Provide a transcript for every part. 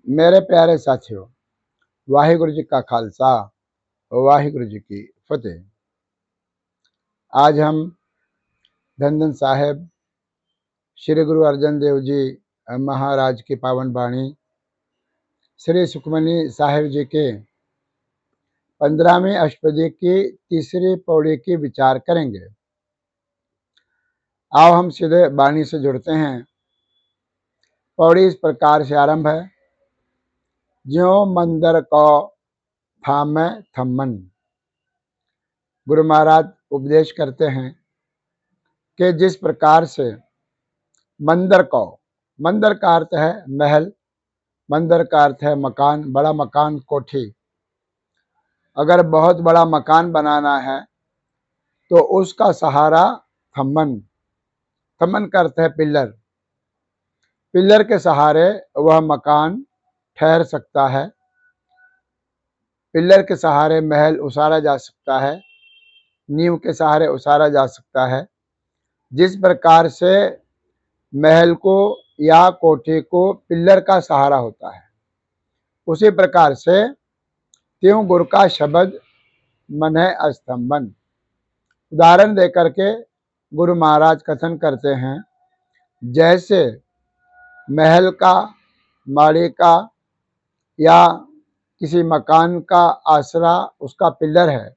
मेरे प्यारे साथियों, वाहिगुरु जी का खालसा, वाहिगुरु जी की फतेह। आज हम धन धन साहेब श्री गुरु अर्जन देव जी महाराज की पावन वाणी श्री सुखमनी साहेब जी के 15वीं अष्टपदी की तीसरी पौड़ी की विचार करेंगे। आओ हम सीधे वाणी से जुड़ते हैं। पौड़ी इस प्रकार से आरंभ है। ज्यों मंदर को थामे थम्मन। गुरु महाराज उपदेश करते हैं कि जिस प्रकार से मंदिर को, मंदिर का अर्थ है महल, मंदिर का अर्थ है मकान, बड़ा मकान, कोठी। अगर बहुत बड़ा मकान बनाना है तो उसका सहारा थम्मन, थम्मन का अर्थ है पिलर। पिलर के सहारे वह मकान ठहर सकता है, पिलर के सहारे महल उसारा जा सकता है, नींव के सहारे उसारा जा सकता है। जिस प्रकार से महल को या कोठी को पिलर का सहारा होता है, उसी प्रकार से त्यों गुरु का शब्द मन है स्तंभन। उदाहरण देकर के गुरु महाराज कथन करते हैं, जैसे महल का, माड़ी का या किसी मकान का आसरा उसका पिलर है,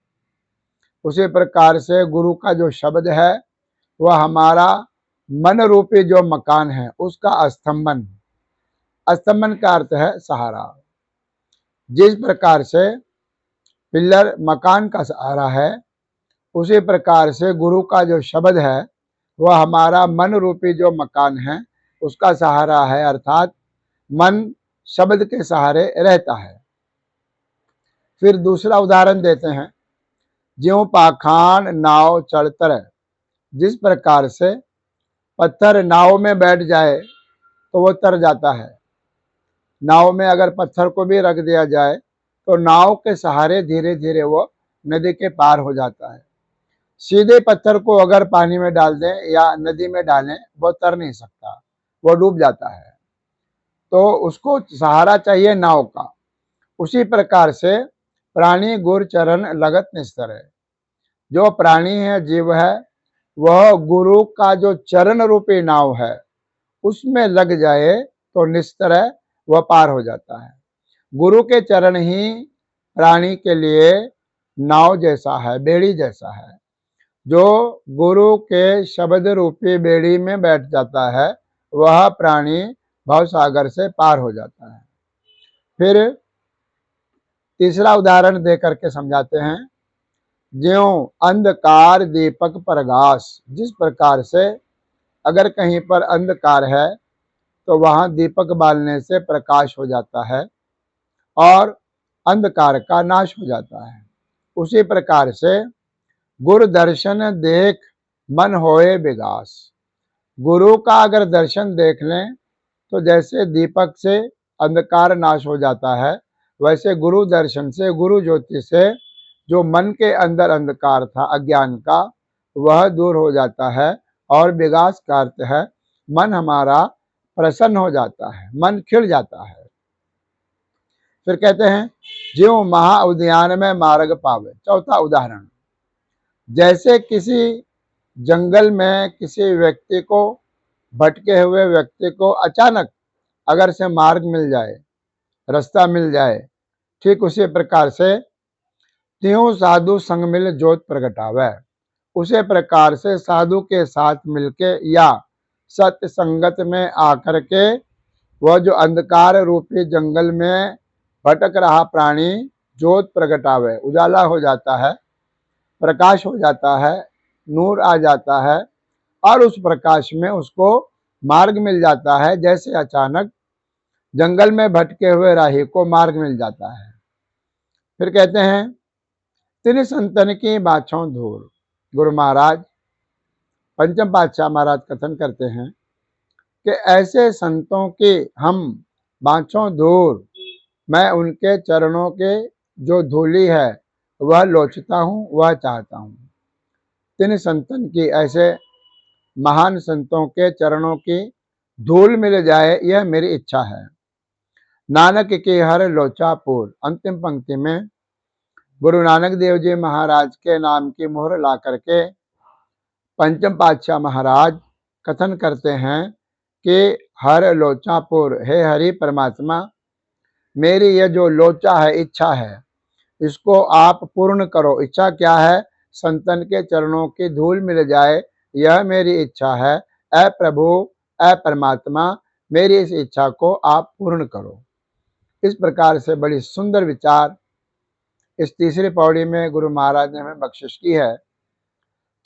उसी प्रकार से गुरु का जो शब्द है वह हमारा मन रूपी जो मकान है उसका स्तंभन। स्तंभन का अर्थ है सहारा। जिस प्रकार से पिलर मकान का सहारा है, उसी प्रकार से गुरु का जो शब्द है वह हमारा मन रूपी जो मकान है उसका सहारा है, अर्थात मन शब्द के सहारे रहता है। फिर दूसरा उदाहरण देते हैं, ज्यों पाखान नाव चढ़तर। जिस प्रकार से पत्थर नाव में बैठ जाए तो वो तर जाता है। नाव में अगर पत्थर को भी रख दिया जाए तो नाव के सहारे धीरे धीरे वो नदी के पार हो जाता है। सीधे पत्थर को अगर पानी में डाल दें या नदी में डालें वो तर नहीं सकता, वो डूब जाता है। तो उसको सहारा चाहिए नाव का। उसी प्रकार से प्राणी गुर चरण लगत निस्तर है। जो प्राणी है, जीव है, वह गुरु का जो चरण रूपी नाव है उसमें लग जाए तो निस्तर है, वह पार हो जाता है। गुरु के चरण ही प्राणी के लिए नाव जैसा है, बेड़ी जैसा है। जो गुरु के शब्द रूपी बेड़ी में बैठ जाता है वह प्राणी भव सागर से पार हो जाता है। फिर तीसरा उदाहरण दे करके समझाते हैं, ज्यों अंधकार दीपक प्रकाश। जिस प्रकार से अगर कहीं पर अंधकार है तो वहां दीपक बालने से प्रकाश हो जाता है और अंधकार का नाश हो जाता है। उसी प्रकार से गुरु दर्शन देख मन होए विगास। गुरु का अगर दर्शन देख लें तो जैसे दीपक से अंधकार नाश हो जाता है, वैसे गुरु दर्शन से, गुरु ज्योति से जो मन के अंदर अंधकार था अज्ञान का, वह दूर हो जाता है। और विगास का अर्थ है मन हमारा प्रसन्न हो जाता है, मन खिल जाता है। फिर कहते हैं, ज्यों महा उद्यान में मार्ग पावे। चौथा उदाहरण, जैसे किसी जंगल में किसी व्यक्ति को, भटके हुए व्यक्ति को अचानक अगर से मार्ग मिल जाए, रास्ता मिल जाए, ठीक उसी प्रकार से त्यों साधु संग मिल ज्योत प्रगटावे। उसी प्रकार से साधु के साथ मिलके या सत्य संगत में आकर के वह जो अंधकार रूपी जंगल में भटक रहा प्राणी ज्योत प्रगटावे, उजाला हो जाता है, प्रकाश हो जाता है, नूर आ जाता है और उस प्रकाश में उसको मार्ग मिल जाता है, जैसे अचानक जंगल में भटके हुए राही को मार्ग मिल जाता है। फिर कहते हैं, तिन संतन की बाछों धूर। गुरु महाराज, पंचम पातशाह महाराज कथन करते हैं कि ऐसे संतों की हम बाछों धूर, मैं उनके चरणों के जो धूली है वह लोचता हूँ, वह चाहता हूँ। तिन संतन की, ऐसे महान संतों के चरणों की धूल मिल जाए, यह मेरी इच्छा है। नानक के हर लोचापुर। अंतिम पंक्ति में गुरु नानक देव जी महाराज के नाम की मोहर ला करके पंचम पातशाह महाराज कथन करते हैं कि हर लोचापुर, हे हरि परमात्मा, मेरी यह जो लोचा है, इच्छा है, इसको आप पूर्ण करो। इच्छा क्या है? संतन के चरणों की धूल मिल जाए, यह मेरी इच्छा है। ऐ प्रभु, ऐ परमात्मा, मेरी इस इच्छा को आप पूर्ण करो। इस प्रकार से बड़ी सुंदर विचार इस तीसरी पौड़ी में गुरु महाराज ने हमें बख्शिश की है।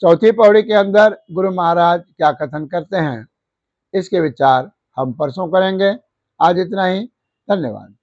चौथी पौड़ी के अंदर गुरु महाराज क्या कथन करते हैं, इसके विचार हम परसों करेंगे। आज इतना ही। धन्यवाद।